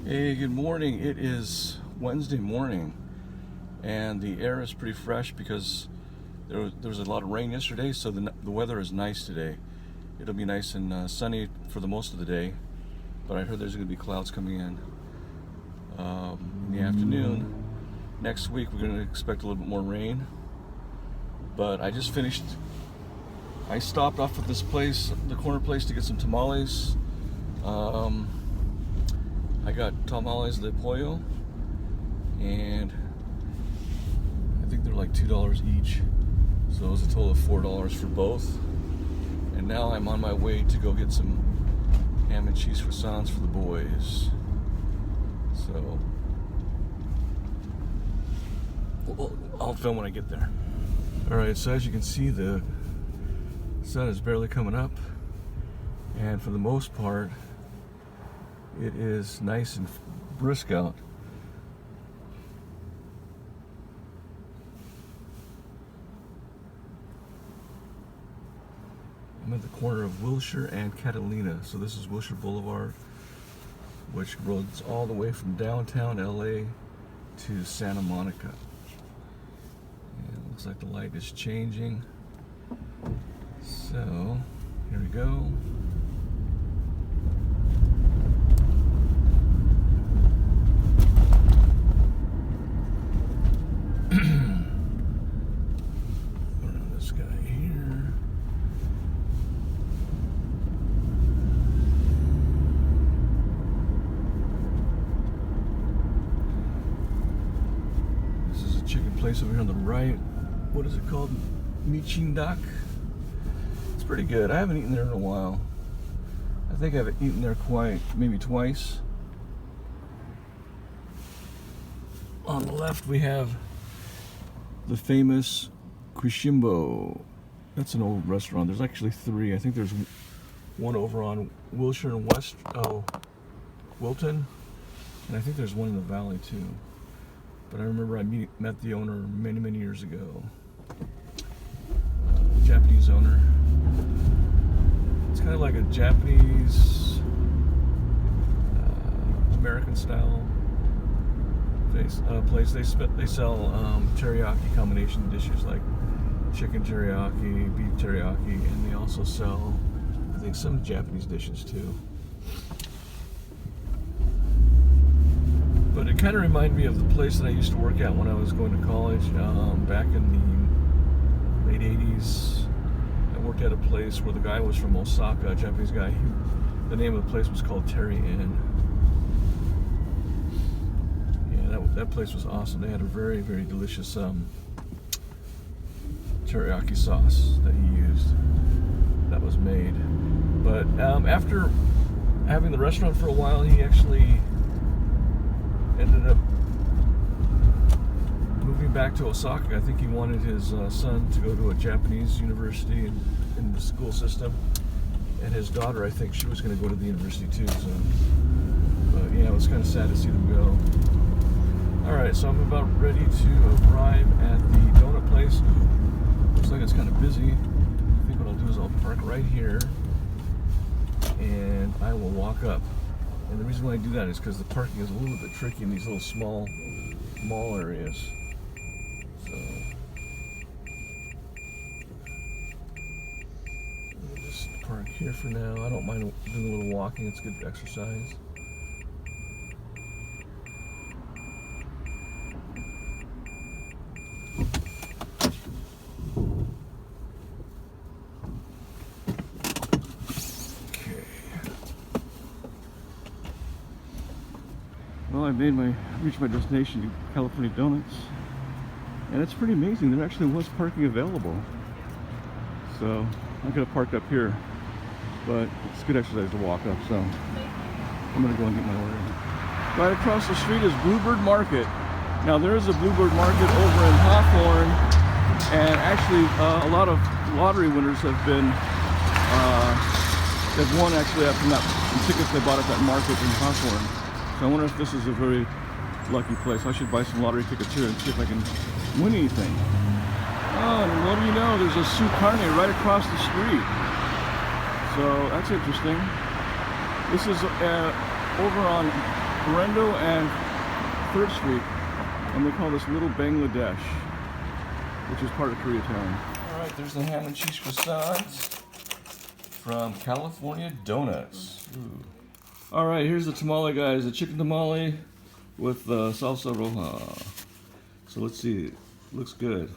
Hey, good morning. It is Wednesday morning and the air is pretty fresh because there was a lot of rain yesterday, so the weather is nice today. It'll be nice and sunny for the most of the day, but I heard there's going to be clouds coming in the afternoon. Next week we're going to expect a little bit more rain, but I stopped off at this place, the corner place, to get some tamales. I got tamales de apoyo, and I think they're like $2 each, so it was a total of $4 for both. And now I'm on my way to go get some ham and cheese croissants for the boys. So I'll film when I get there. Alright, so as you can see, the sun is barely coming up, and for the most part it is nice and brisk out. I'm at the corner of Wilshire and Catalina. So this is Wilshire Boulevard, which runs all the way from downtown LA to Santa Monica. And it looks like the light is changing. So here we go. Place over here on the right. What is it called? Michindak. It's pretty good. I haven't eaten there in a while. I think I've eaten there maybe twice. On the left we have the famous Quishimbo. That's an old restaurant. There's actually three. I think there's one over on Wilshire and Wilton, and I think there's one in the valley too. But I remember I met the owner many years ago. Japanese owner. It's kind of like a Japanese American style place. They sell teriyaki combination dishes like chicken teriyaki, beef teriyaki, and they also sell, I think, some Japanese dishes too. But it kind of reminded me of the place that I used to work at when I was going to college back in the late 80s. I worked at a place where the guy was from Osaka, a Japanese guy. The name of the place was called Terry Inn. Yeah, that place was awesome. They had a very delicious teriyaki sauce that he used that was made. But after having the restaurant for a while, he actually ended up moving back to Osaka. I think he wanted his son to go to a Japanese university in the school system, and his daughter, I think she was going to go to the university too. So, but yeah, it was kind of sad to see them go. All right, so I'm about ready to arrive at the donut place. Looks like it's kind of busy. I think what I'll do is I'll park right here, and I will walk up. And the reason why I do that is because the parking is a little bit tricky in these little small mall areas. So I'll just park here for now. I don't mind doing a little walking. It's good exercise. Well, I reached my destination, California Donuts, and it's pretty amazing. There actually was parking available, so I'm gonna park up here. But it's good exercise to walk up, so I'm gonna go and get my order. Right across the street is Bluebird Market. Now there is a Bluebird Market over in Hawthorne, and actually a lot of lottery winners have won actually from tickets they bought at that market in Hawthorne. So I wonder if this is a very lucky place. I should buy some lottery tickets here and see if I can win anything. Oh, and what do you know? There's a Su Carne right across the street. So that's interesting. This is over on Brendo and 3rd Street, and they call this Little Bangladesh, which is part of Koreatown. Alright, there's the ham and cheese croissants from California Donuts. Alright, here's the tamale, guys. The chicken tamale with salsa roja. So let's see. Looks good.